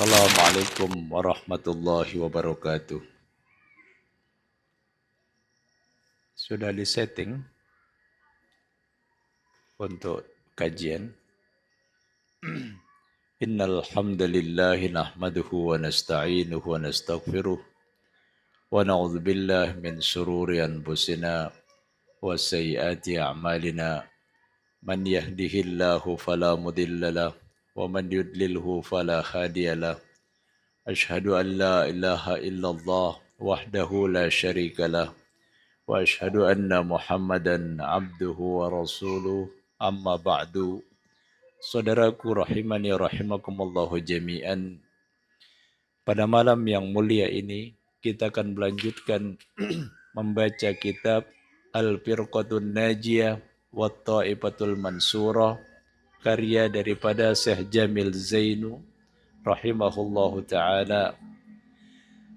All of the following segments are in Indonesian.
Assalamualaikum warahmatullahi wabarakatuh. Sudah disetting untuk kajian. Innal hamdalillahi nahmaduhu wa nasta'inuhu wa nastaghfiruh wa na'udzu billahi min shururi anfusina wa sayyiati a'malina. Man yahdihillahu fala mudilla lahu wa man yudlilhu fala hadiya lahu. Ashhadu an la ilaha illallah wahdahu la syarika lahu wa ashhadu anna Muhammadan abduhu wa rasuluh. Amma ba'du. Saudaraku rahimani rahimakumullahu jami'an. Pada malam yang mulia ini kita akan melanjutkan membaca kitab Al-Firqatun Najiyah wa Ta'ifatul Mansurah, karya daripada Syekh Jamil Zainu rahimahullahu ta'ala.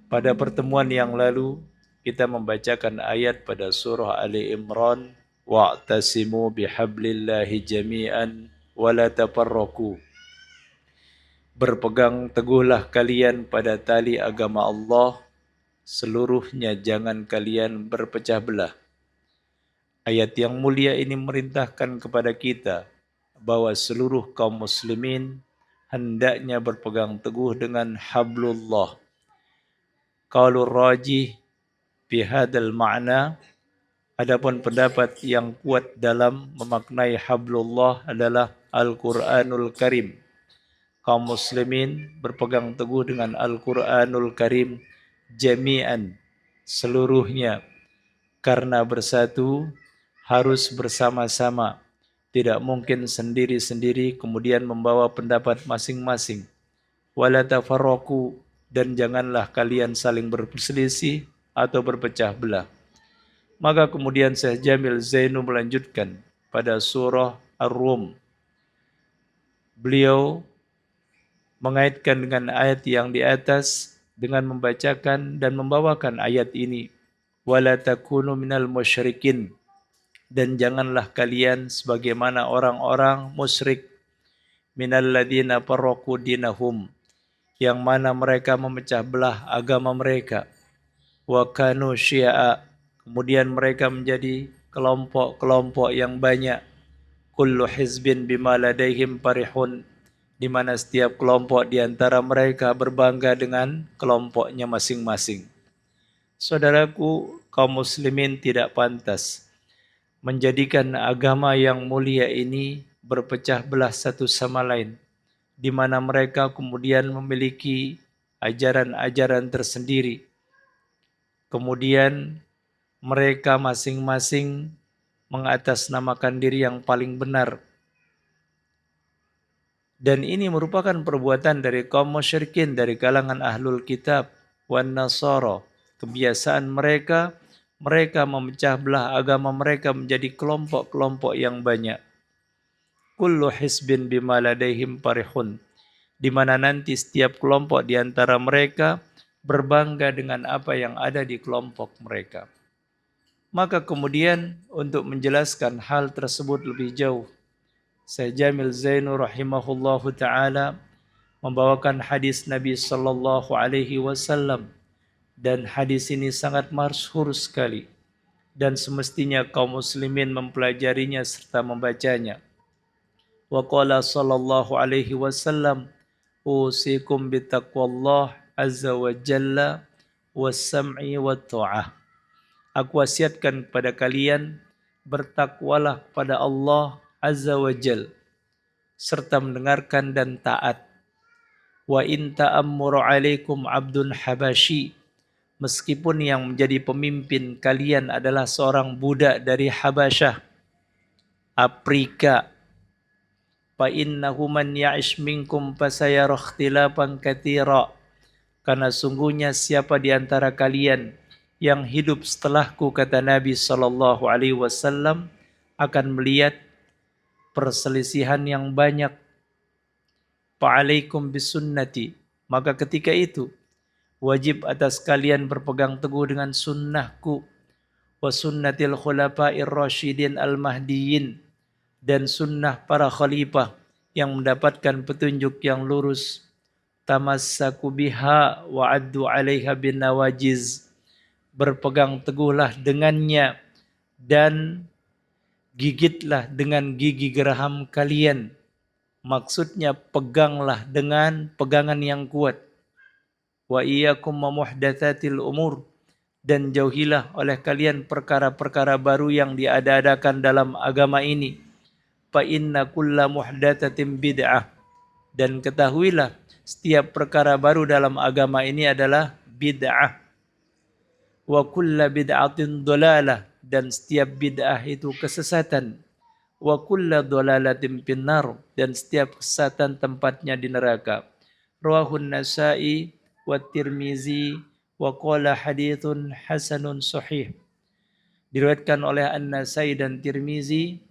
Pada pertemuan yang lalu kita membacakan ayat pada surah Ali Imran, wa'tasimu bihablillahi jami'an wa la tafarraqu. Berpegang teguhlah kalian pada tali agama Allah, seluruhnya jangan kalian berpecah belah. Ayat yang mulia ini merintahkan kepada kita bahwa seluruh kaum muslimin hendaknya berpegang teguh dengan hablullah. Qaulur rajih fi hadzal ma'na, adapun pendapat yang kuat dalam memaknai hablullah adalah Al-Qur'anul Karim. Kaum muslimin berpegang teguh dengan Al-Qur'anul Karim jami'an, seluruhnya, karena bersatu harus bersama-sama. Tidak mungkin sendiri-sendiri kemudian membawa pendapat masing-masing. Wala tafarraqu, dan janganlah kalian saling berselisih atau berpecah belah. Maka kemudian Syekh Jamil Zainu melanjutkan pada surah Ar-Rum. Beliau mengaitkan dengan ayat yang di atas dengan membacakan dan membawakan ayat ini. Wala takunu minal musyrikin, dan janganlah kalian sebagaimana orang-orang musyrik, minal ladina farraqu dinahum, yang mana mereka memecah belah agama mereka. Wa kanu syi'a, kemudian mereka menjadi kelompok-kelompok yang banyak. Kullu hizbin bima ladaihim farihun, di mana setiap kelompok di antara mereka berbangga dengan kelompoknya masing-masing. Saudaraku, kaum muslimin tidak pantas menjadikan agama yang mulia ini berpecah belah satu sama lain, di mana mereka kemudian memiliki ajaran-ajaran tersendiri. Kemudian mereka masing-masing mengatasnamakan diri yang paling benar. Dan ini merupakan perbuatan dari kaum musyrikin dari kalangan ahlul kitab wan nasara. Kebiasaan mereka memecah belah agama mereka menjadi kelompok-kelompok yang banyak. Kullu hisbin bima ladaihim farihun, di mana nanti setiap kelompok di antara mereka berbangga dengan apa yang ada di kelompok mereka. Maka kemudian untuk menjelaskan hal tersebut lebih jauh, Syekh Jamil Zainu rahimahullahu ta'ala membawakan hadis Nabi sallallahu alaihi wasallam, dan hadis ini sangat masyhur sekali dan semestinya kaum muslimin mempelajarinya serta membacanya. Wa qala sallallahu alaihi wasallam, usikum bittaqwallah azza wa jalla was-sam'i wat ta'ah. Aku wasiatkan kepada kalian, bertakwalah kepada Allah azza wa jalla serta mendengarkan dan taat. Wa in ta'ammuru alaikum abdun habashi, meskipun yang menjadi pemimpin kalian adalah seorang budak dari Habasyah, Afrika. Fa innahu man ya'ish minkum fasayara ikhtilafan katsira, karena sungguhnya siapa di antara kalian yang hidup setelahku, kata Nabi sallallahu alaihi wasallam, akan melihat perselisihan yang banyak. Fa'alaikum bisunnati, maka ketika itu wajib atas kalian berpegang teguh dengan sunnahku, wa sunnatil khulafa'ir rasyidin al-mahdiyyin, dan sunnah para khalifah yang mendapatkan petunjuk yang lurus. tamassaku biha wa addu 'alaiha bin nawajiz. Berpegang teguhlah dengannya dan gigitlah dengan gigi geraham kalian. Maksudnya peganglah dengan pegangan yang kuat. Wa iyyakum wa muhdatsatil umur, dan jauhilah oleh kalian perkara-perkara baru yang diada-adakan dalam agama ini. Fa inna kulla muhdatsatin bid'ah, dan ketahuilah setiap perkara baru dalam agama ini adalah bid'ah. Wa kulla bid'atin dhalalah, dan setiap bid'ah itu kesesatan. Wa kulla dhalalatin finnar, dan setiap kesesatan tempatnya di neraka. Rawahun Nasa'i wa Tirmizi wa qala hadithun hasanun sahih. Diriwayatkan oleh An-Nasa'i dan Tirmizi,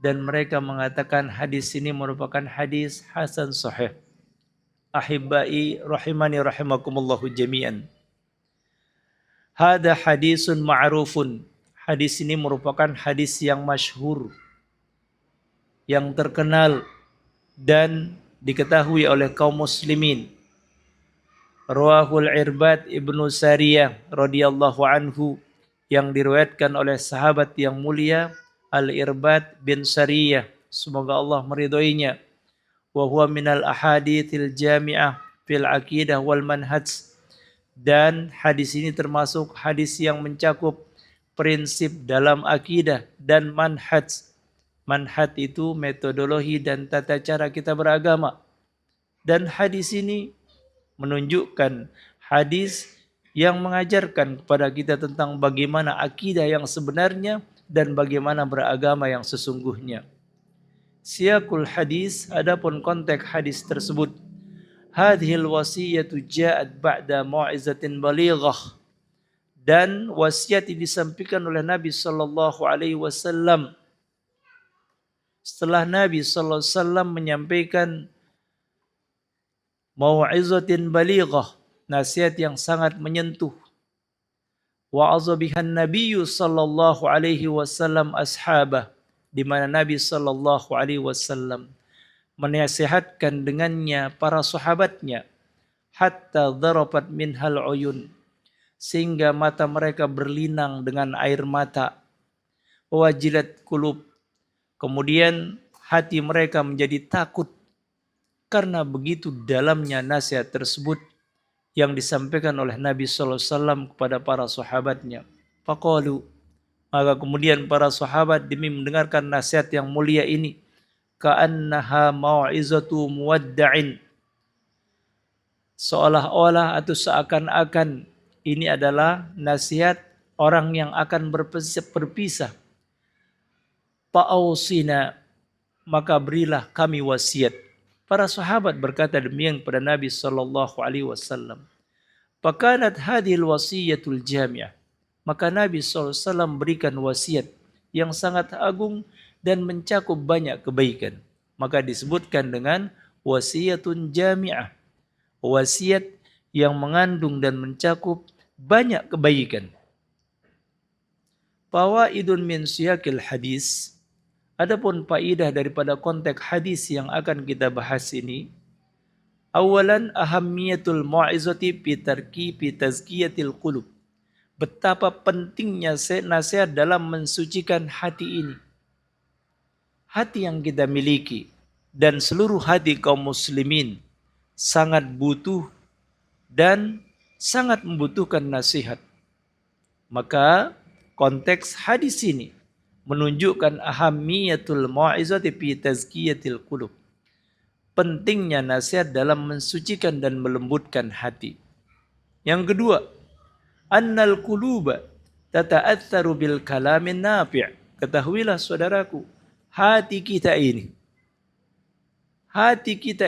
dan mereka mengatakan hadis ini merupakan hadis hasan sahih. Ahibbai rahimani rahimakumullahu jami'an. Hada hadisun ma'rufun. Hadis ini merupakan hadis yang masyhur, yang terkenal dan diketahui oleh kaum muslimin. Rawahul Irbad ibnu Sariyah radhiyallahu anhu, yang diriwayatkan oleh sahabat yang mulia Al-Irbad bin Sariyah, semoga Allah meridhoinya. Wa huwa minal ahaditsil jami'ah fil aqidah wal manhaj, dan hadis ini termasuk hadis yang mencakup prinsip dalam akidah dan manhaj. Manhaj itu metodologi dan tata cara kita beragama. Dan hadis ini menunjukkan hadis yang mengajarkan kepada kita tentang bagaimana akidah yang sebenarnya dan bagaimana beragama yang sesungguhnya. Siyaqul hadis, adapun konteks hadis tersebut. Hadhil wasiyatu ja'at ba'da mau'izatin balighah, dan wasiat disampaikan oleh Nabi sallallahu alaihi wasallam setelah Nabi sallallahu alaihi wasallam menyampaikan mau'izatin balighah, nasihat yang sangat menyentuh. Wa'adha bihan Nabiyyu sallallahu alaihi wasallam ashabah, di mana Nabi sallallahu alaihi wasallam menasihatkan dengannya para sahabatnya, hatta dharabat minhal uyun, sehingga mata mereka berlinang dengan air mata. Wajilat qulub, kemudian hati mereka menjadi takut karena begitu dalamnya nasihat tersebut yang disampaikan oleh Nabi sallallahu alaihi wasallam kepada para sahabatnya. Faqalu, maka kemudian para sahabat demi mendengarkan nasihat yang mulia ini, ka'annaha mau'izatu muwadda'in, seolah-olah atau seakan-akan ini adalah nasihat orang yang akan berpisah. Fa'ausina, maka berilah kami wasiat. Para sahabat berkata demikian kepada Nabi sallallahu alaihi wasallam. Fakanat hadhil wasiyatul jami'ah, maka Nabi sallallahu alaihi wasallam berikan wasiat yang sangat agung dan mencakup banyak kebaikan. Maka disebutkan dengan wasiyatun jami'ah, wasiat yang mengandung dan mencakup banyak kebaikan. Fawaidun min siyaqil hadis, adapun faidah daripada konteks hadis yang akan kita bahas ini. Awalan ahammiyatul mau'izati fi tarkibi tazkiyatil qulub, betapa pentingnya nasihat dalam mensucikan hati ini. Hati yang kita miliki dan seluruh hati kaum muslimin sangat butuh dan sangat membutuhkan nasihat. Maka konteks hadis ini menunjukkan ahammiyatul mau'izati fi tazkiyatil qulub, pentingnya nasihat dalam mensucikan dan melembutkan hati. Yang kedua, annal quluba tata'atsaru bil kalamin nafi'. Ketahuilah saudaraku, hati kita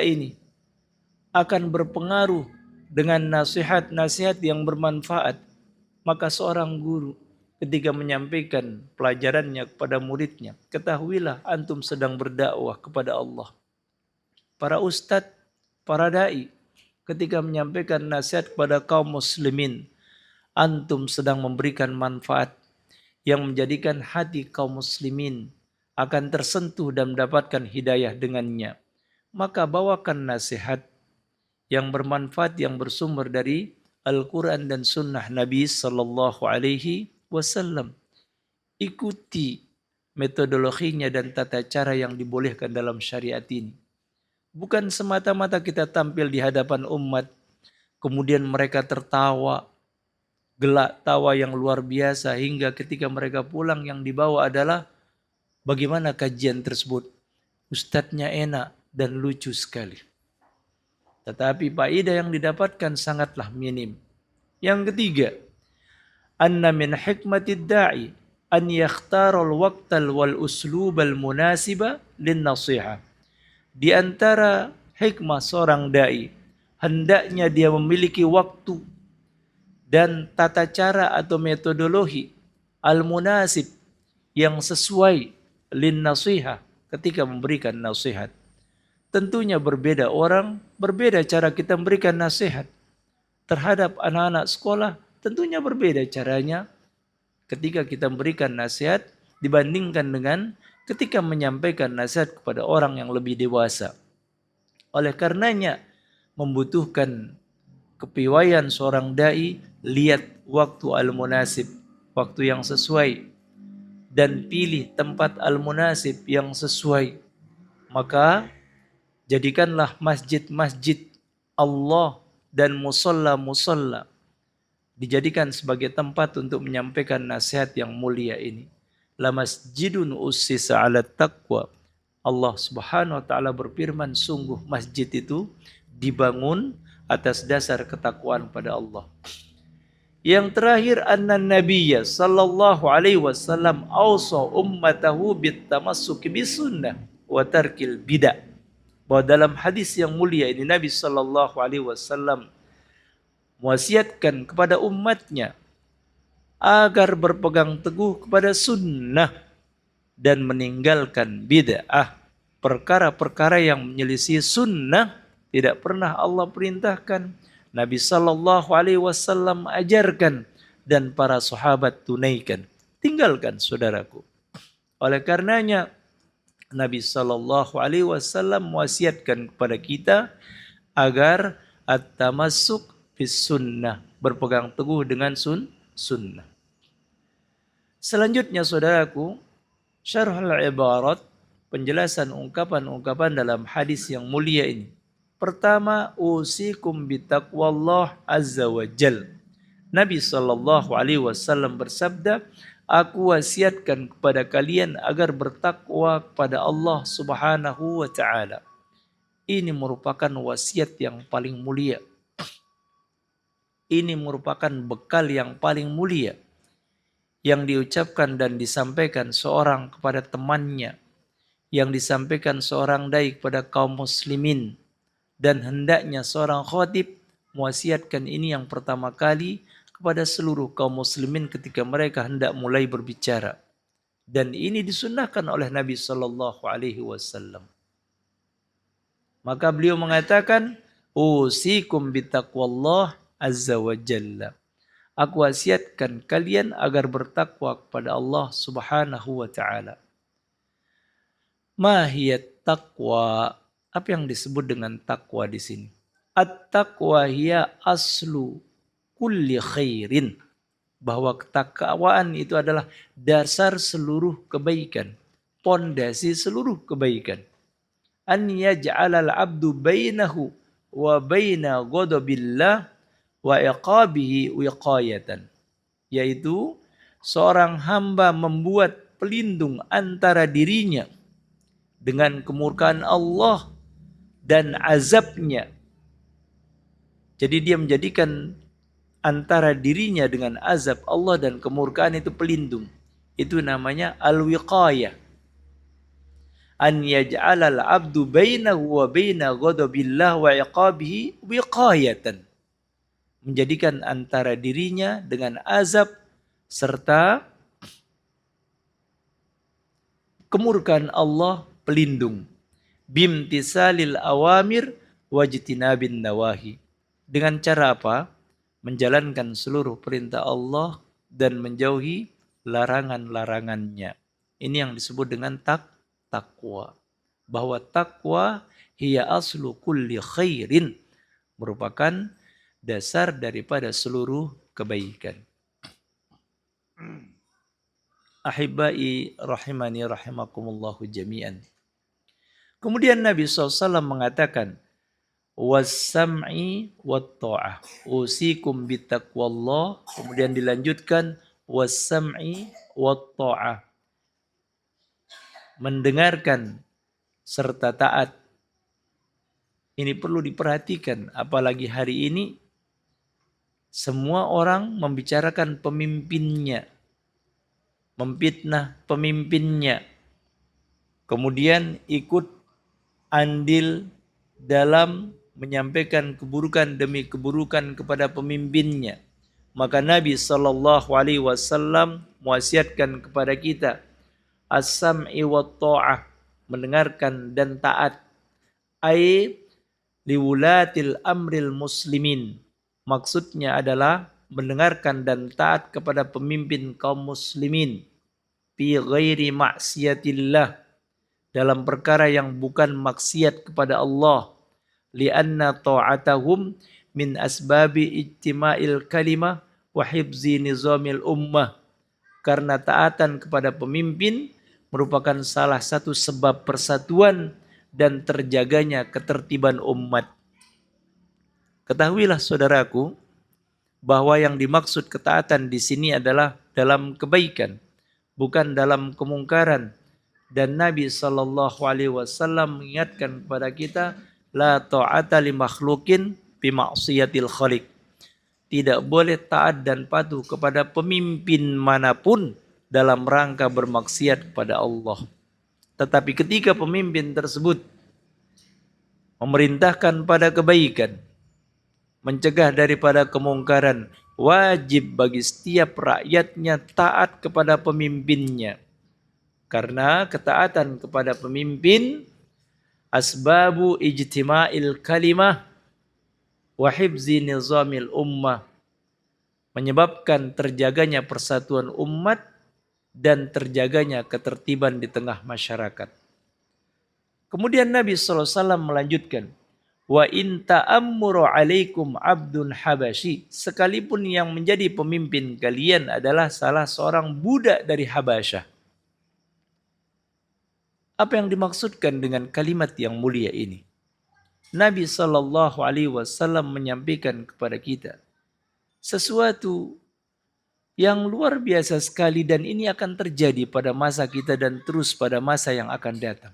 ini akan berpengaruh dengan nasihat-nasihat yang bermanfaat. Maka seorang guru ketika menyampaikan pelajarannya kepada muridnya, ketahuilah antum sedang berdakwah kepada Allah. Para ustadz, para dai, ketika menyampaikan nasihat kepada kaum muslimin, antum sedang memberikan manfaat yang menjadikan hati kaum muslimin akan tersentuh dan mendapatkan hidayah dengannya. Maka bawakan nasihat yang bermanfaat yang bersumber dari Al-Quran dan Sunnah Nabi Sallallahu Alaihi Wasallam. Ikuti metodologinya dan tata cara yang dibolehkan dalam syariat ini. Bukan semata-mata kita tampil di hadapan umat, kemudian mereka tertawa, gelak tawa yang luar biasa, hingga ketika mereka pulang yang dibawa adalah bagaimana kajian tersebut. Ustadznya enak dan lucu sekali. Tetapi faedah yang didapatkan sangatlah minim. Yang ketiga, anna min hikmatid da'i an yakhtarul waqtal wal uslubal munasiba lin nasiha. Di antara hikmah seorang dai, hendaknya dia memiliki waktu dan tata cara atau metodologi al-munasib yang sesuai lin nasiha ketika memberikan nasihat. Tentunya berbeda orang, berbeda cara kita memberikan nasihat. Terhadap anak-anak sekolah, tentunya berbeda caranya ketika kita memberikan nasihat dibandingkan dengan ketika menyampaikan nasihat kepada orang yang lebih dewasa. Oleh karenanya, membutuhkan kepiawaian seorang dai, lihat waktu al-munasib, waktu yang sesuai, dan pilih tempat al-munasib yang sesuai. Maka jadikanlah masjid-masjid Allah dan musalla-musalla dijadikan sebagai tempat untuk menyampaikan nasihat yang mulia ini. La masjidun ussisa 'ala taqwa. Allah Subhanahu wa taala berfirman, sungguh masjid itu dibangun atas dasar ketakwaan pada Allah. Yang terakhir, anna nabiyya sallallahu alaihi wasallam awsa ummatahu bitamassuki bisunnah wa tarkil bid'ah. Bahwa dalam hadis yang mulia ini Nabi Shallallahu Alaihi Wasallam mewasiatkan kepada umatnya agar berpegang teguh kepada sunnah dan meninggalkan bid'ah. Perkara-perkara yang menyelisih sunnah tidak pernah Allah perintahkan, Nabi Shallallahu Alaihi Wasallam ajarkan, dan para sahabat tunaikan. Tinggalkan, saudaraku. Oleh karenanya Nabi Sallallahu Alaihi Wasallam mewasiatkan kepada kita agar at-tamassuk bis sunnah, berpegang teguh dengan sunnah. Selanjutnya, saudaraku, syarhul ibarat, penjelasan ungkapan-ungkapan dalam hadis yang mulia ini. Pertama, usikum bitaqwallah azza wa jal. Nabi Sallallahu Alaihi Wasallam bersabda, aku wasiatkan kepada kalian agar bertakwa kepada Allah Subhanahu wa taala. Ini merupakan wasiat yang paling mulia. Ini merupakan bekal yang paling mulia yang diucapkan dan disampaikan seorang kepada temannya, yang disampaikan seorang dai kepada kaum muslimin, dan hendaknya seorang khatib mewasiatkan ini yang pertama kali kepada seluruh kaum muslimin ketika mereka hendak mulai berbicara. Dan ini disunnahkan oleh Nabi Sallallahu Alaihi Wasallam. Maka beliau mengatakan, usikum bitaqwallah azza wa jalla. Aku wasiatkan kalian agar bertakwa kepada Allah Subhanahu wa taala. Mahiyat taqwa? Apa yang disebut dengan takwa di sini? At-taqwa hiya aslu kulli khairin. Bahwa ketakwaan itu adalah dasar seluruh kebaikan, pondasi seluruh kebaikan. An yaj'alal abdu bainahu wa baina ghadabillah wa iqabihi wiqayatan. Yaitu seorang hamba membuat pelindung antara dirinya dengan kemurkaan Allah dan azabnya. Jadi dia menjadikan antara dirinya dengan azab Allah dan kemurkaan itu pelindung. Itu namanya al-wiqayah. An yaj'alal abdu bainahu wa baina ghadabillah wa iqabihi wiqayatan. Menjadikan antara dirinya dengan azab serta kemurkaan Allah pelindung. Bimtisalil awamir wajtinabin nawahi. Dengan cara apa? Menjalankan seluruh perintah Allah dan menjauhi larangan-larangannya. Ini yang disebut dengan takwa. Bahwa takwa hiya aslu kulli khairin, merupakan dasar daripada seluruh kebaikan. Ahibai rahimani rahimakumullahu jami'an. Kemudian Nabi SAW mengatakan, was-sam'i wat-ta'ah. Usikum bitaqwallah. Kemudian dilanjutkan, was-sam'i wat-ta'ah. Mendengarkan serta taat. Ini perlu diperhatikan, apalagi hari ini semua orang membicarakan pemimpinnya, memfitnah pemimpinnya, kemudian ikut andil dalam menyampaikan keburukan demi keburukan kepada pemimpinnya. Maka Nabi SAW mewasiatkan kepada kita, as-sam'i wa ta'ah, mendengarkan dan taat. Ai liwulatil amril muslimin. Maksudnya adalah mendengarkan dan taat kepada pemimpin kaum muslimin. Fi ghairi ma'siyatillah. Dalam perkara yang bukan maksiat kepada Allah. Lianna ta'atahum min asbabi ijtima'il kalimah wa hifzi nizamil ummah. Karena taatan kepada pemimpin merupakan salah satu sebab persatuan dan terjaganya ketertiban umat. Ketahuilah saudaraku, bahwa yang dimaksud ketaatan di sini adalah dalam kebaikan, bukan dalam kemungkaran. Dan Nabi SAW mengingatkan kepada kita, la ta'ata li makhlukin bi ma'siyatil khaliq. Tidak boleh taat dan patuh kepada pemimpin manapun dalam rangka bermaksiat kepada Allah. Tetapi ketika pemimpin tersebut memerintahkan pada kebaikan, mencegah daripada kemungkaran, wajib bagi setiap rakyatnya taat kepada pemimpinnya. Karena ketaatan kepada pemimpin asbabu ijtima'il kalimah wa hifzi nizamil ummah, menyebabkan terjaganya persatuan umat dan terjaganya ketertiban di tengah masyarakat. Kemudian Nabi SAW melanjutkan, wa in ta'ammuru alaikum abdun habasyi, sekalipun yang menjadi pemimpin kalian adalah salah seorang budak dari Habasyah. Apa yang dimaksudkan dengan kalimat yang mulia ini? Nabi SAW menyampaikan kepada kita sesuatu yang luar biasa sekali, dan ini akan terjadi pada masa kita dan terus pada masa yang akan datang.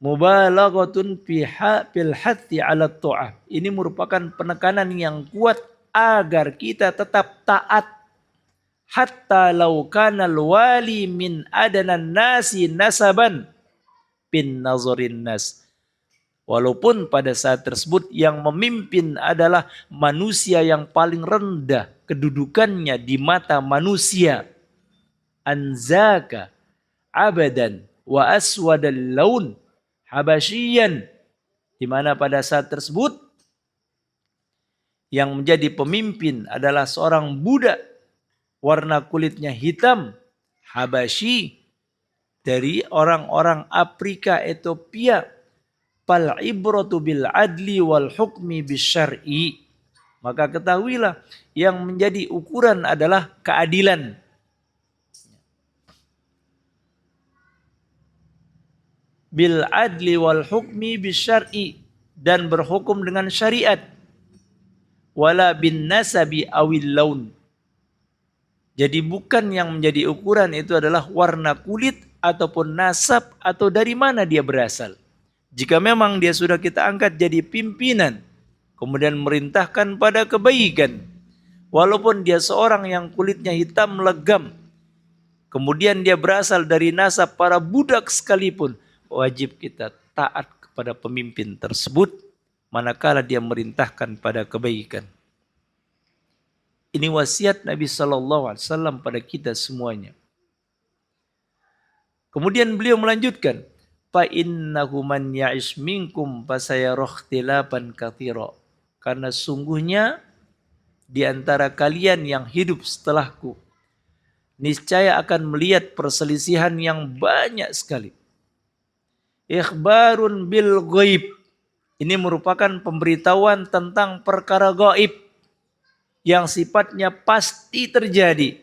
Mubalaghatun fil hatti 'ala ta'ah. Ini merupakan penekanan yang kuat agar kita tetap taat. Hatta law kana al-wali min adanan nasi nasaban bin nazarin nas. Walaupun pada saat tersebut yang memimpin adalah manusia yang paling rendah kedudukannya di mata manusia. Anzaka abadan wa aswadal laun habasyian. Di mana pada saat tersebut yang menjadi pemimpin adalah seorang budak warna kulitnya hitam, Habasyi, dari orang-orang Afrika Ethiopia. Fal ibratu bil adli wal hukmi bisyar'i. Maka ketahuilah yang menjadi ukuran adalah keadilan. Bil adli wal hukmi bisyar'i, dan berhukum dengan syariat. Wala bin nasabi awil laun. Jadi bukan yang menjadi ukuran itu adalah warna kulit ataupun nasab atau dari mana dia berasal. Jika memang dia sudah kita angkat jadi pimpinan, kemudian merintahkan pada kebaikan, walaupun dia seorang yang kulitnya hitam legam, kemudian dia berasal dari nasab para budak sekalipun, wajib kita taat kepada pemimpin tersebut manakala dia merintahkan pada kebaikan. Ini wasiat Nabi SAW pada kita semuanya. Kemudian beliau melanjutkan, fa innahu man ya'ish minkum fasayara ikhtilafan katsira. Karena sungguhnya di antara kalian yang hidup setelahku niscaya akan melihat perselisihan yang banyak sekali. Ikhbarun bil ghaib, Ini merupakan pemberitahuan tentang perkara gaib yang sifatnya pasti terjadi.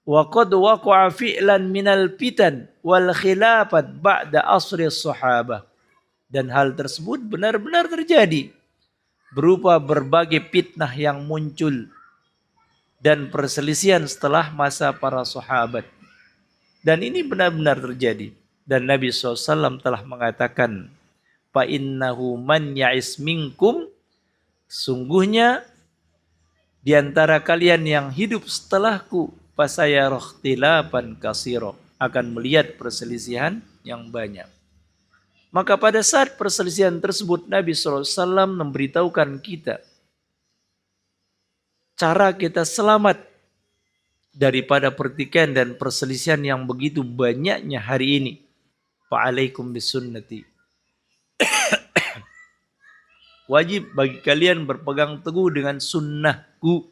Wa qad waqa'a fi'lan minal fitan wal khilafat ba'da asri sahabah. Dan hal tersebut benar-benar terjadi berupa berbagai fitnah yang muncul dan perselisihan setelah masa para sahabat. Dan ini benar-benar terjadi. Dan Nabi SAW telah mengatakan, fa innahu man ya'is minkum, sungguhnya di antara kalian yang hidup setelahku, fasayara ikhtilafan katsira, akan melihat perselisihan yang banyak. Maka pada saat perselisihan tersebut Nabi SAW memberitahukan kita cara kita selamat daripada pertikaian dan perselisihan yang begitu banyaknya hari ini. Fa'alaikum bisunnati. Wajib bagi kalian berpegang teguh dengan sunnahku.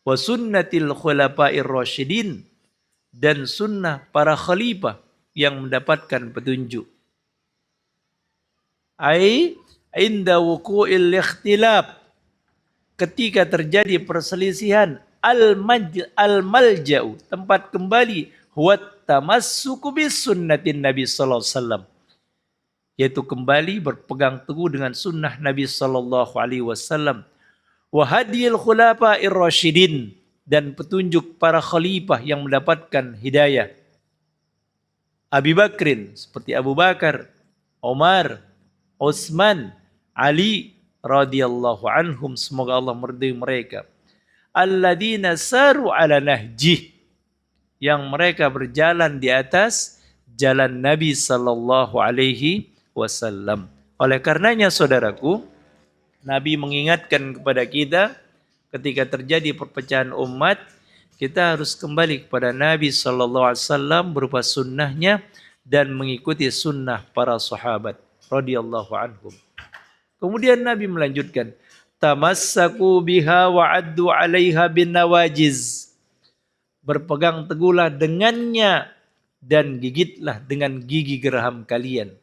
Wa sunnatil khulafa'ir rasyidin, dan sunnah para khalifah yang mendapatkan petunjuk. Ai inda wuqu'il ikhtilaf, ketika terjadi perselisihan, al-malja'u, tempat kembali, huwa tamassuku bis sunnatin Nabi sallallahu alaihi wasallam, yaitu kembali berpegang teguh dengan sunnah Nabi sallallahu alaihi wasallam, wa hadiyil khulafa'ir rasyidin, dan petunjuk para khalifah yang mendapatkan hidayah. Abi Bakrin, seperti Abu Bakar, Umar, Utsman, Ali radhiyallahu anhum, semoga Allah meridai mereka. Alladzina saru ala nahjih, yang mereka berjalan di atas jalan Nabi sallallahu alaihi wasallam. Oleh karenanya saudaraku, Nabi mengingatkan kepada kita ketika terjadi perpecahan umat, kita harus kembali kepada Nabi sallallahu alaihi wasallam berupa sunnahnya dan mengikuti sunnah para sahabat radhiyallahu anhum. Kemudian Nabi melanjutkan, tamassaku biha wa addu 'alaiha bin nawajiz. Berpegang teguhlah dengannya dan gigitlah dengan gigi geraham kalian.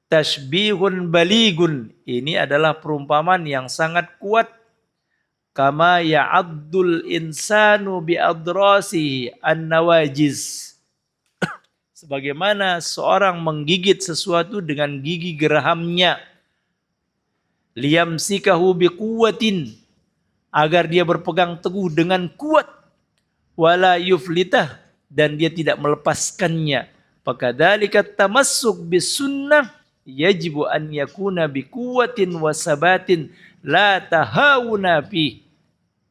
Tashbihun baligun, ini adalah perumpamaan yang sangat kuat. Kama ya'addul insanu biadrasihi an-nawajiz. Sebagaimana seorang menggigit sesuatu dengan gigi gerahamnya. Liyamsikahu biquwwatin, agar dia berpegang teguh dengan kuat. Wala yuflitah, dan dia tidak melepaskannya. Fakadzalika tamassuk bisunnah yajibu an yakuna biquwwatin wa sabatin la tahawuna fi.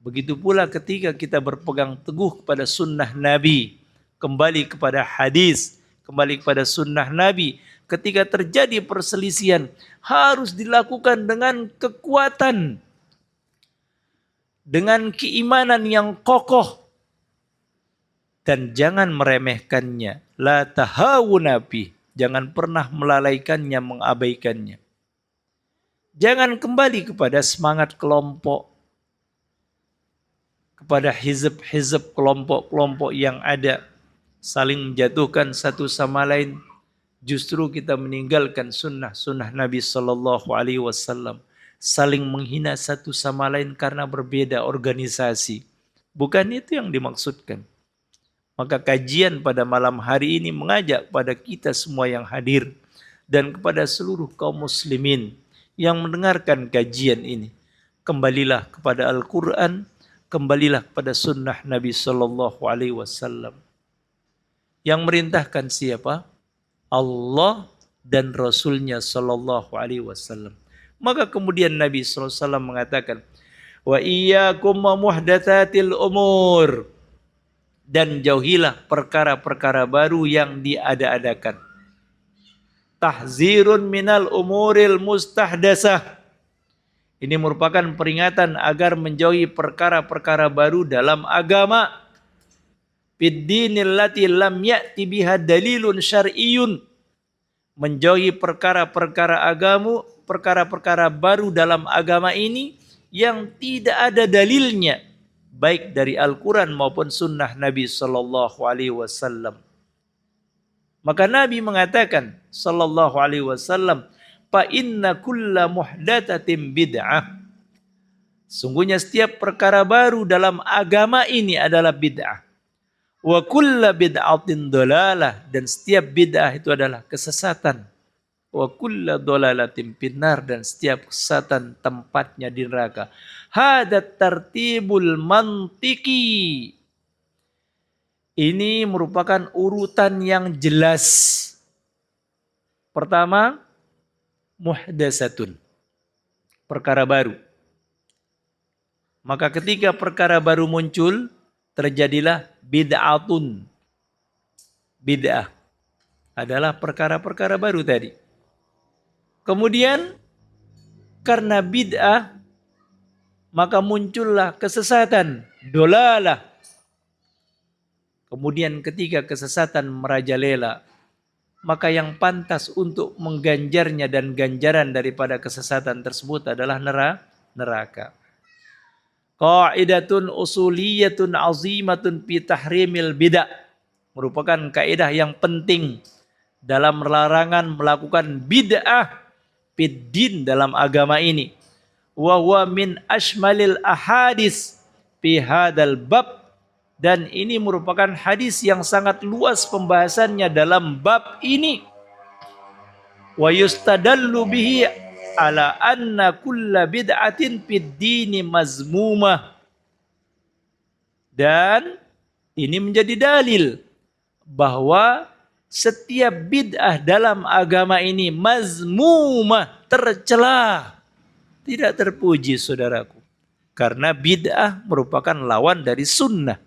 Begitu pula ketika kita berpegang teguh kepada sunnah Nabi, kembali kepada hadis, kembali kepada sunnah Nabi, ketika terjadi perselisihan harus dilakukan dengan kekuatan, dengan keimanan yang kokoh, dan jangan meremehkannya. La tahawuna fi, jangan pernah melalaikannya, mengabaikannya. Jangan kembali kepada semangat kelompok, kepada hizb-hizb, kelompok-kelompok yang ada, saling menjatuhkan satu sama lain. Justru kita meninggalkan sunnah Nabi sallallahu alaihi wasallam, saling menghina satu sama lain karena berbeda organisasi. Bukan itu yang dimaksudkan. Maka kajian pada malam hari ini mengajak pada kita semua yang hadir dan kepada seluruh kaum muslimin yang mendengarkan kajian ini. Kembalilah kepada Al-Quran, kembalilah kepada sunnah Nabi sallallahu alaihi wasallam. Yang merintahkan siapa? Allah dan Rasulnya sallallahu alaihi wasallam. Maka kemudian Nabi sallallahu alaihi wasallam mengatakan, wa iyyakum wa muhdatsatil umur, dan jauhilah perkara-perkara baru yang diada-adakan. Tahzirun minal umuril mustahdasah, ini merupakan peringatan agar menjauhi perkara-perkara baru dalam agama. Fid dinil lati lam ya'ti biha dalilun syar'iyyun, menjauhi perkara-perkara agama, perkara-perkara baru dalam agama ini yang tidak ada dalilnya, baik dari Al-Quran maupun sunnah Nabi sallallahu alaihi wasallam. Maka Nabi mengatakan sallallahu alaihi wasallam, fa inna kulla muhdatsatin bid'ah. Sungguhnya setiap perkara baru dalam agama ini adalah bid'ah. Wa kulla bid'atin dolalah, dan setiap bid'ah itu adalah kesesatan. Wa kulla dolalatin finnar, dan setiap kesesatan tempatnya di neraka. Hadat tartibul mantiki. Ini merupakan urutan yang jelas. Pertama, muhdatsatun, perkara baru. Maka ketika perkara baru muncul, terjadilah bid'atun. Bid'ah adalah perkara-perkara baru tadi. Kemudian karena bid'ah, maka muncullah kesesatan, dolalah. Kemudian ketika kesesatan merajalela, maka yang pantas untuk mengganjarnya dan ganjaran daripada kesesatan tersebut adalah neraka. Qaidatun usuliyatun azimatun fi tahrimil bid'ah, merupakan kaidah yang penting dalam larangan melakukan bid'ah fid din, dalam agama ini. Wa huwa min ashmalil ahadis fi hadzal bab, dan ini merupakan hadis yang sangat luas pembahasannya dalam bab ini. Wa yustadallu bihi ala anna kulla bid'atin fid dini mazmumah. Dan ini menjadi dalil bahwa setiap bid'ah dalam agama ini mazmumah, tercela, tidak terpuji, saudaraku. Karena bid'ah merupakan lawan dari sunnah.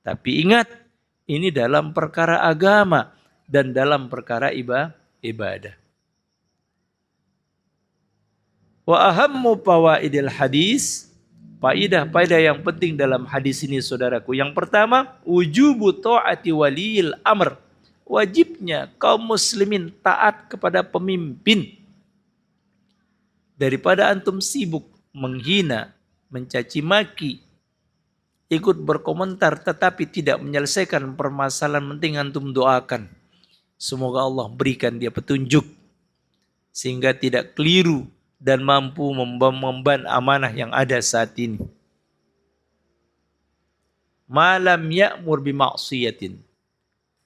Tapi ingat, ini dalam perkara agama dan dalam perkara ibadah. Wa ahammu fawaidil hadis, faidah yang penting dalam hadis ini, saudaraku. Yang pertama, wujubu ta'ati waliyil amr, wajibnya kaum muslimin taat kepada pemimpin. Daripada antum sibuk menghina, mencaci maki, ikut berkomentar tetapi tidak menyelesaikan permasalahan, penting antum doakan. Semoga Allah berikan dia petunjuk sehingga tidak keliru dan mampu memban amanah yang ada saat ini. Malam ya'mur bima'siyatin.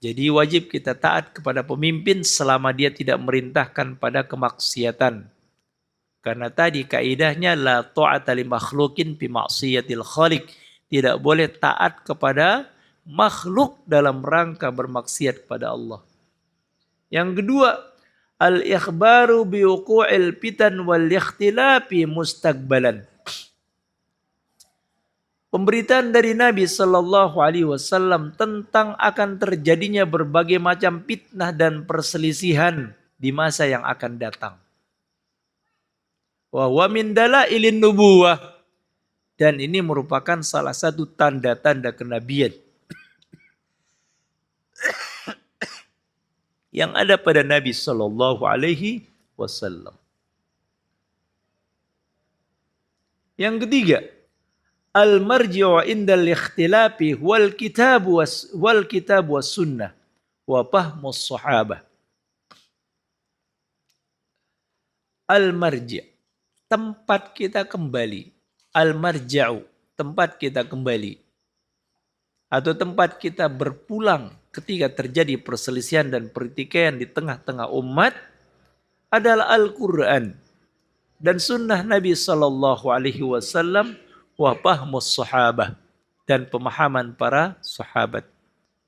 Jadi wajib kita taat kepada pemimpin selama dia tidak merintahkan pada kemaksiatan. Karena tadi kaidahnya la ta'ata li makhlukin bi ma'siyatil khaliq. Tidak boleh taat kepada makhluk dalam rangka bermaksiat kepada Allah. Yang kedua, al-ikhbaru biwuqu'il fitan wal ikhtilafi mustaqbalan. Pemberitaan dari Nabi Sallallahu Alaihi Wasallam tentang akan terjadinya berbagai macam fitnah dan perselisihan di masa yang akan datang. Wa huwa min dalailin nubuwah, dan ini merupakan salah satu tanda-tanda kenabian yang ada pada Nabi Sallallahu Alaihi Wasallam. Yang ketiga, al-marji'u indal ikhtilafi wal kitab was sunnah wa fahmus sahabah. Al-marji', tempat kita kembali. Al-marja'u, tempat kita kembali. Atau tempat kita berpulang ketika terjadi perselisihan dan pertikaian di tengah-tengah umat adalah Al-Quran dan sunnah Nabi Sallallahu Alaihi Wasallam wa fahmus sahabah, dan pemahaman para sahabat.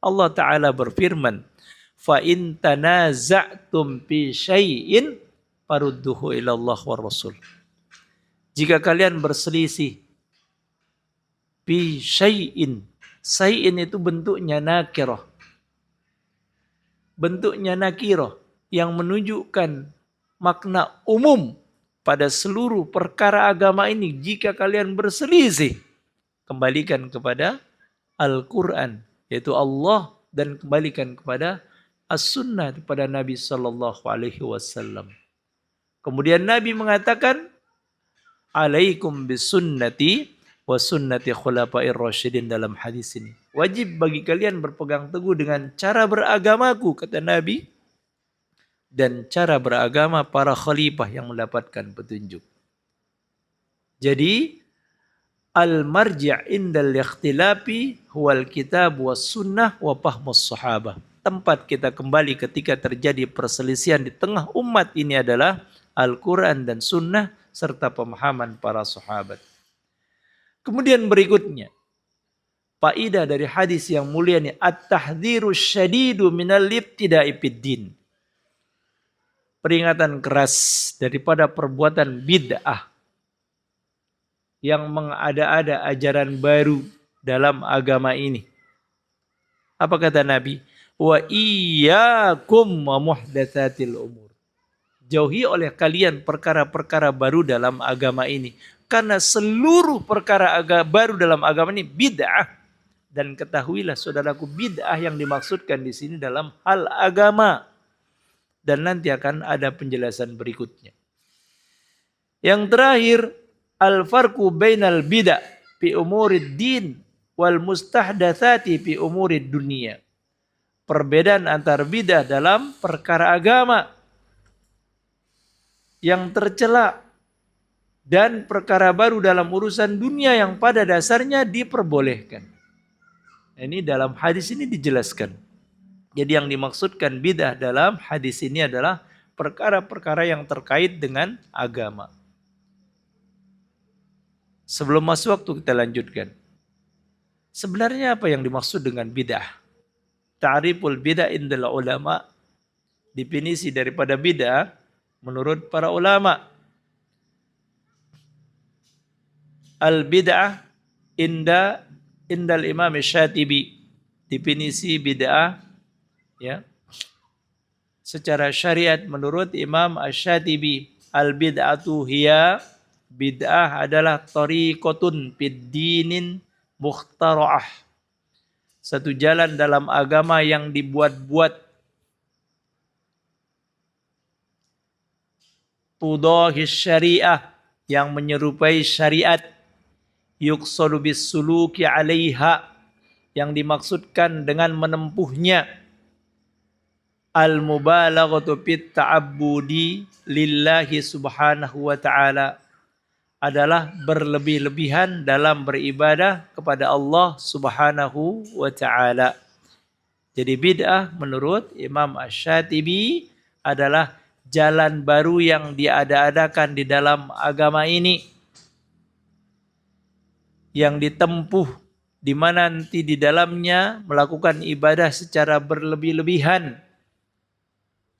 Allah Ta'ala berfirman, fa in tanaza'tum fi syai'in farudduhu ilallah wa rasul. Jika kalian berselisih fi syai'in, syai'in itu bentuknya nakirah, bentuknya nakirah yang menunjukkan makna umum pada seluruh perkara agama ini. Jika kalian berselisih, kembalikan kepada Al-Quran, yaitu Allah, dan kembalikan kepada As-Sunnah, kepada Nabi Sallallahu Alaihi Wasallam. Kemudian Nabi mengatakan, alaikum bisunnati wa sunnati khulafair rasyidin, dalam hadis ini. Wajib bagi kalian berpegang teguh dengan cara beragamaku, kata Nabi, dan cara beragama para khalifah yang mendapatkan petunjuk. Jadi al-marji' indal ikhtilafi huwal kitab was sunnah wa fahmus sahabah. Tempat kita kembali ketika terjadi perselisihan di tengah umat ini adalah Al-Quran dan sunnah serta pemahaman para sahabat. Kemudian berikutnya, faedah dari hadis yang mulia ini, at-tahdhiru syadidu minal ibtida'i fiddin. Peringatan keras daripada perbuatan bid'ah yang mengada-ada ajaran baru dalam agama ini. Apa kata Nabi? Wa iyyakum wa muhdatsatil umur. Jauhi oleh kalian perkara-perkara baru dalam agama ini. Karena seluruh perkara baru dalam agama ini bid'ah. Dan ketahuilah saudaraku, bid'ah yang dimaksudkan di sini dalam hal agama. Dan nanti akan ada penjelasan berikutnya. Yang terakhir, al-farqu bainal bid'ah fi umurid din wal mustahdatsati fi umurid dunia. Perbedaan antar bid'ah dalam perkara agama yang tercela dan perkara baru dalam urusan dunia yang pada dasarnya diperbolehkan. Ini dalam hadis ini dijelaskan. Jadi yang dimaksudkan bid'ah dalam hadis ini adalah perkara-perkara yang terkait dengan agama. Sebelum masuk waktu kita lanjutkan. Sebenarnya apa yang dimaksud dengan bid'ah? Ta'riful bid'ah indal ulama. Definisi daripada bid'ah menurut para ulama. Al bid'ah indal Imam Syatibi. Definisi bid'ah ya. Secara syariat menurut Imam Asy-Syatibi, al bid'atu hiya, bid'ah adalah tariqatun fid dinin mukhtara'ah. Satu jalan dalam agama yang dibuat-buat. Tudahis syariah, yang menyerupai syariat. Yuqsadu bis suluki 'alaiha, yang dimaksudkan dengan menempuhnya. Al mubalaghatu fit ta'abbudi lillahi subhanahu wa ta'ala, adalah berlebih-lebihan dalam beribadah kepada Allah subhanahu wa ta'ala. Jadi bid'ah menurut Imam Asy-Syatibi adalah jalan baru yang diada-adakan di dalam agama ini, yang ditempuh di mana nanti di dalamnya melakukan ibadah secara berlebih-lebihan,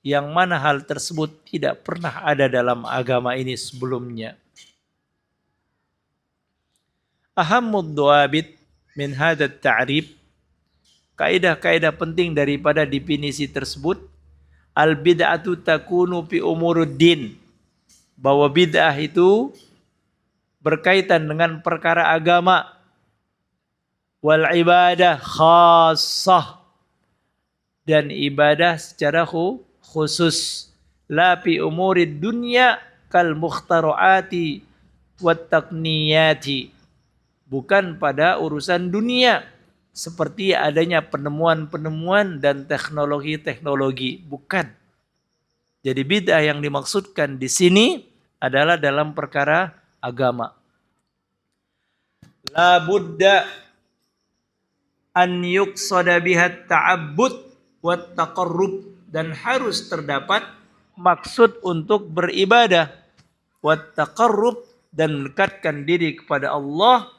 yang mana hal tersebut tidak pernah ada dalam agama ini sebelumnya. Ahammud du'abit min hadat ta'rif, kaidah-kaidah penting daripada definisi tersebut. Al bid'atu takunu fi umuruddin, bahwa bid'ah itu berkaitan dengan perkara agama. Wal ibadah khassah, dan ibadah secara khusus. La fi umurid dunya kal mukhtara'ati wat taqniyati, bukan pada urusan dunia seperti adanya penemuan-penemuan dan teknologi-teknologi, bukan. Jadi bid'ah yang dimaksudkan di sini adalah dalam perkara agama. La budda an yuqsada bihat ta'abbud wat taqarrub, dan harus terdapat maksud untuk beribadah, wat taqarrub, dan mendekatkan diri kepada Allah,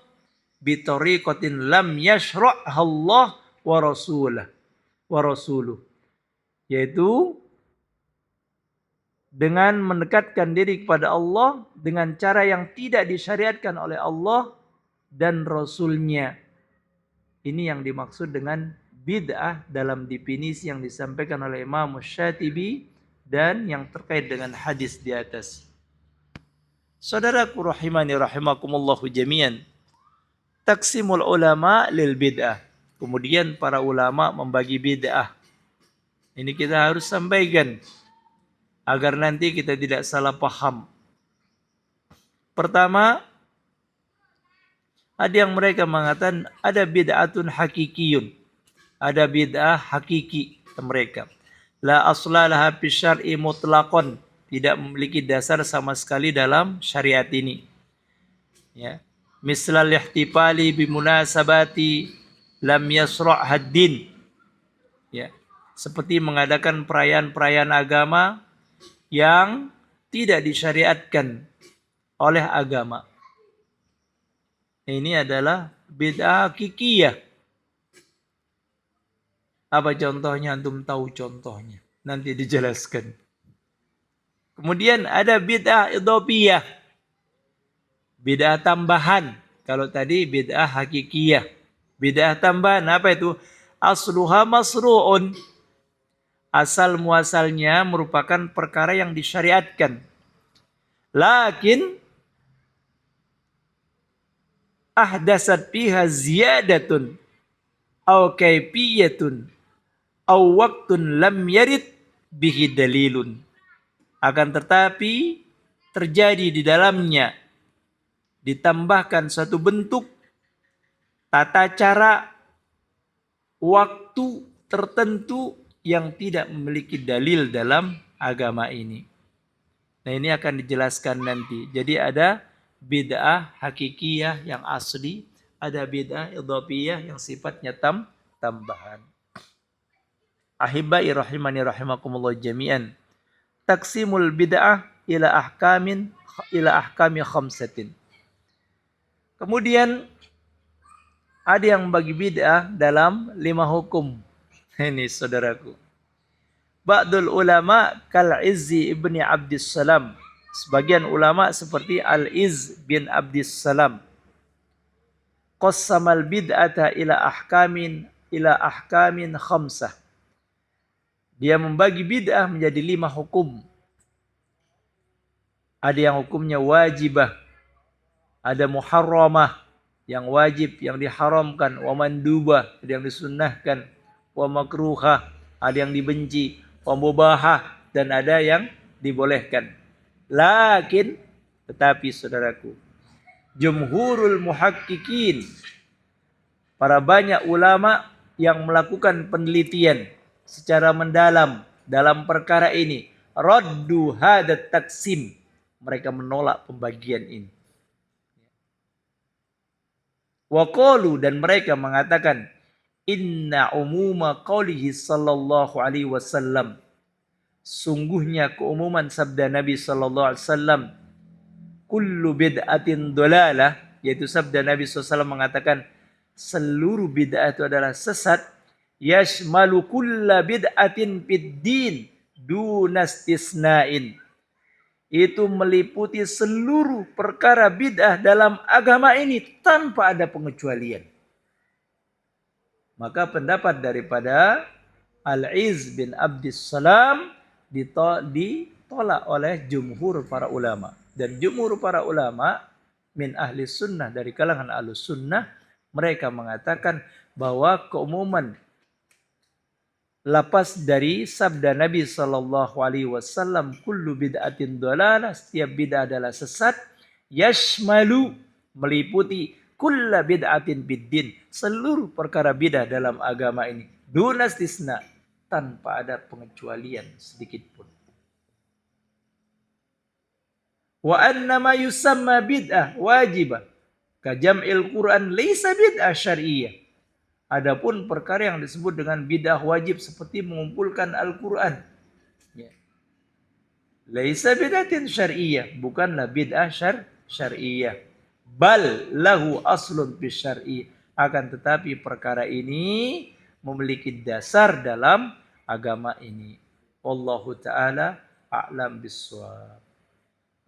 bitariqatin lam yashra'ha Allah wa rasuluh, yaitu dengan mendekatkan diri kepada Allah dengan cara yang tidak disyariatkan oleh Allah dan Rasulnya. Ini yang dimaksud dengan bid'ah dalam definisi yang disampaikan oleh Imam Syatibi dan yang terkait dengan hadis di atas. Saudaraku rahimani rahimakumullahu jami'an. Taqsimul ulama lil bid'ah. Kemudian para ulama membagi bid'ah. Ini kita harus sampaikan agar nanti kita tidak salah paham. Pertama, ada yang mereka mengatakan ada bid'atun hakikiyun. Ada bid'ah hakiki mereka. La asla laha fi syar'i mutlaqan, tidak memiliki dasar sama sekali dalam syariat ini. Ya. Mislal ihtifali bimunasabati lam yasra' haddin. Ya. Seperti mengadakan perayaan-perayaan agama yang tidak disyariatkan oleh agama. Ini adalah bid'ah hakikiyah. Apa contohnya? Antum tahu contohnya. Nanti dijelaskan. Kemudian ada bid'ah idhofiyah. Bid'ah tambahan. Kalau tadi bid'ah hakikiyah. Bid'ah tambahan apa itu? Asluha masru'un. Asal muasalnya merupakan perkara yang disyariatkan. Lakin ahdasat fiha ziyadatun aw kaifiyatun aw waqtun lam yarid bihi dalilun. Akan tetapi terjadi di dalamnya ditambahkan satu bentuk, tata cara, waktu tertentu yang tidak memiliki dalil dalam agama ini. Nah, ini akan dijelaskan nanti. Jadi ada bid'ah hakikiyah yang asli, ada bid'ah idhofiyah yang sifatnya tambahan. Ahibbai rahimani rahimakumullah jami'an. Taksimul bid'ah ila ahkami khamsatin. Kemudian ada yang bagi bid'ah dalam 5 hukum. Ini saudaraku. Ba'dul ulama kal-Izzi ibni Abdissalam. Sebagian ulama seperti Al-Izz bin Abdissalam. Qassamal bid'ata ila ahkamin khamsah. Dia membagi bid'ah menjadi 5 hukum. Ada yang hukumnya wajibah, ada muharramah, yang wajib, yang diharamkan, wa mandubah, ada yang disunnahkan, wa makruhah, ada yang dibenci, wa mubahah, dan ada yang dibolehkan. Lakin, tetapi saudaraku, jumhurul muhaqqiqin, para banyak ulama yang melakukan penelitian secara mendalam dalam perkara ini, raddu hadat taksim, mereka menolak pembagian ini. Waqalu, dan mereka mengatakan, inna umuma qaulihi sallallahu alaihi wasallam, sungguhnya keumuman sabda Nabi sallallahu alaihi wasallam, kullu bid'atin dolalah, yaitu sabda Nabi SAW mengatakan seluruh bid'ah itu adalah sesat, yashmalu kulla bid'atin fid din dunastisna'in, itu meliputi seluruh perkara bid'ah dalam agama ini tanpa ada pengecualian. Maka pendapat daripada Al-Izz bin Abdissalam ditolak oleh jumhur para ulama. Dan jumhur para ulama min ahli sunnah, dari kalangan ahli sunnah, mereka mengatakan bahwa keumuman lapas dari sabda Nabi SAW, kullu bid'atin dolalah, setiap bid'ah adalah sesat, yashmalu, meliputi, kulla bid'atin biddin, seluruh perkara bid'ah dalam agama ini, dunastisna, tanpa ada pengecualian sedikit pun. Wa annama yusamma bid'ah wajibah kajam'il Qur'an laysa bid'ah syar'iyyah. Adapun perkara yang disebut dengan bid'ah wajib seperti mengumpulkan Al-Quran, ya, laisa bid'atin syar'iyyah, bukanlah bid'ah syar'iyyah, bal lahu aslun fi syar'i, akan tetapi perkara ini memiliki dasar dalam agama ini. Wallahu ta'ala a'lam bissawab.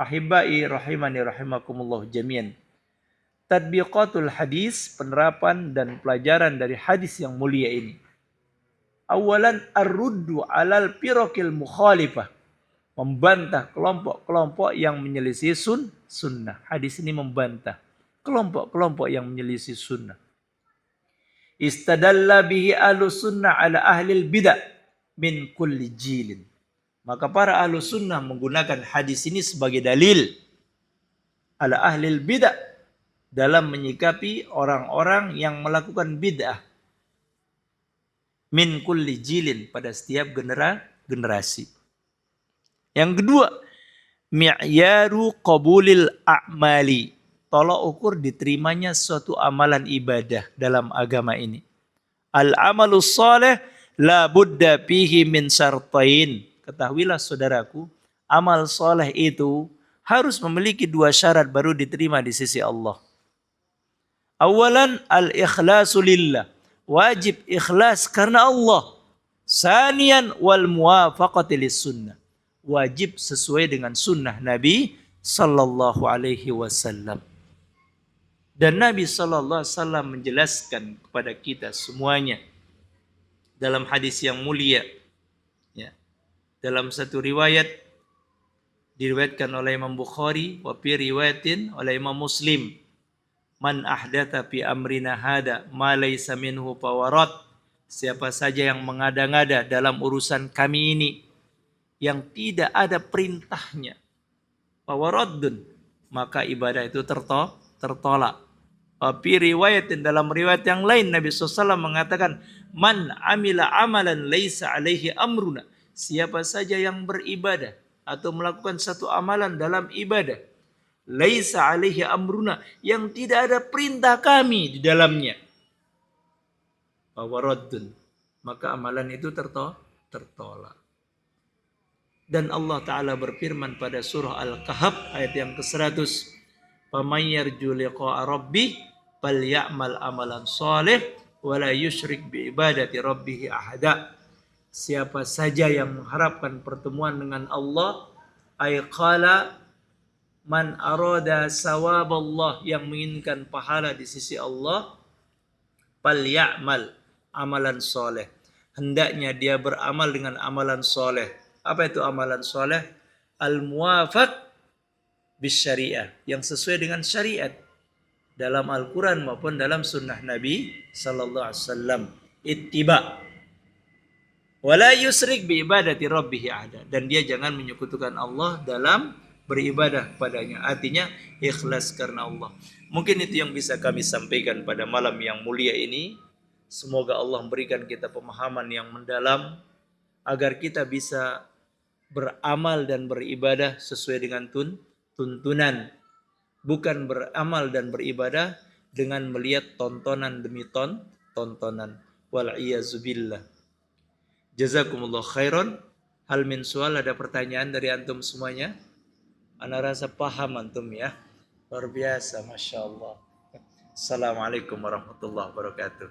Ahibbai rahimani rahimakumullah jami'an. Tadbiqatul hadis, penerapan dan pelajaran dari hadis yang mulia ini. Awalan ar-ruddu alal firaqil mukhalifah, membantah kelompok-kelompok yang menyelisih sunnah. Hadis ini membantah kelompok-kelompok yang menyelisih sunnah. Istadalla bihi ahlu sunnah ala ahlil bid'ah min kulli jilin. Maka para ahlu sunnah menggunakan hadis ini sebagai dalil ala ahlil bid'ah, dalam menyikapi orang-orang yang melakukan bid'ah min kulli jilin, pada setiap generasi. Yang kedua, mi'yaru qabulil a'mali. Tolok ukur diterimanya suatu amalan ibadah dalam agama ini. Al-amalus soleh la budda fihi min syartain. Ketahuilah saudaraku, amal soleh itu harus memiliki dua syarat baru diterima di sisi Allah. Awalan al-ikhlasu lillah. Wajib ikhlas karena Allah. Sanian wal muwafaqati lis sunnah. Wajib sesuai dengan sunnah Nabi sallallahu alaihi wasallam. Dan Nabi sallallahu alaihi wasallam menjelaskan kepada kita semuanya dalam hadis yang mulia. Ya. Dalam satu riwayat diriwayatkan oleh Imam Bukhari, wa fi riwayatin oleh Imam Muslim, man ahdatha fi amrina hada ma laysa minhu fawarat. Siapa saja yang mengada-ngada dalam urusan kami ini yang tidak ada perintahnya, fawaraddun, maka ibadah itu tertolak. Fi riwayatin, dalam riwayat yang lain Nabi SAW mengatakan, man amila amalan laisa alaihi amruna. Siapa saja yang beribadah atau melakukan satu amalan dalam ibadah, laisa alaihi amruna, yang tidak ada perintah kami di dalamnya, fawaraddun, maka amalan itu tertolak. Dan Allah Ta'ala berfirman pada surah Al-Kahf ayat yang ke-100, faman yarju liqa'a rabbih falyamal amalan salih wala yusyrik bi ibadati rabbih ahada. Siapa saja yang mengharapkan pertemuan dengan Allah, ay qala man arada sawaballah, yang menginginkan pahala di sisi Allah, falyamal amalan salih, hendaknya dia beramal dengan amalan saleh. Apa itu amalan saleh? Al-muwafaq bis syariah, yang sesuai dengan syariat dalam Al-Quran maupun dalam sunnah Nabi sallallahu alaihi wasallam. Ittiba wala yusrik bi ibadati rabbih ahada, dan dia jangan menyekutukan Allah dalam beribadah padanya. Artinya ikhlas karena Allah. Mungkin itu yang bisa kami sampaikan pada malam yang mulia ini. Semoga Allah memberikan kita pemahaman yang mendalam agar kita bisa beramal dan beribadah sesuai dengan tuntunan, bukan beramal dan beribadah dengan melihat tontonan demi tontonan. Wal'iyazubillah. Jazakumullah khairan. Hal min soal, ada pertanyaan dari antum semuanya? Ana rasa paham antum ya. Luar biasa, Masya Allah. Assalamualaikum warahmatullahi wabarakatuh.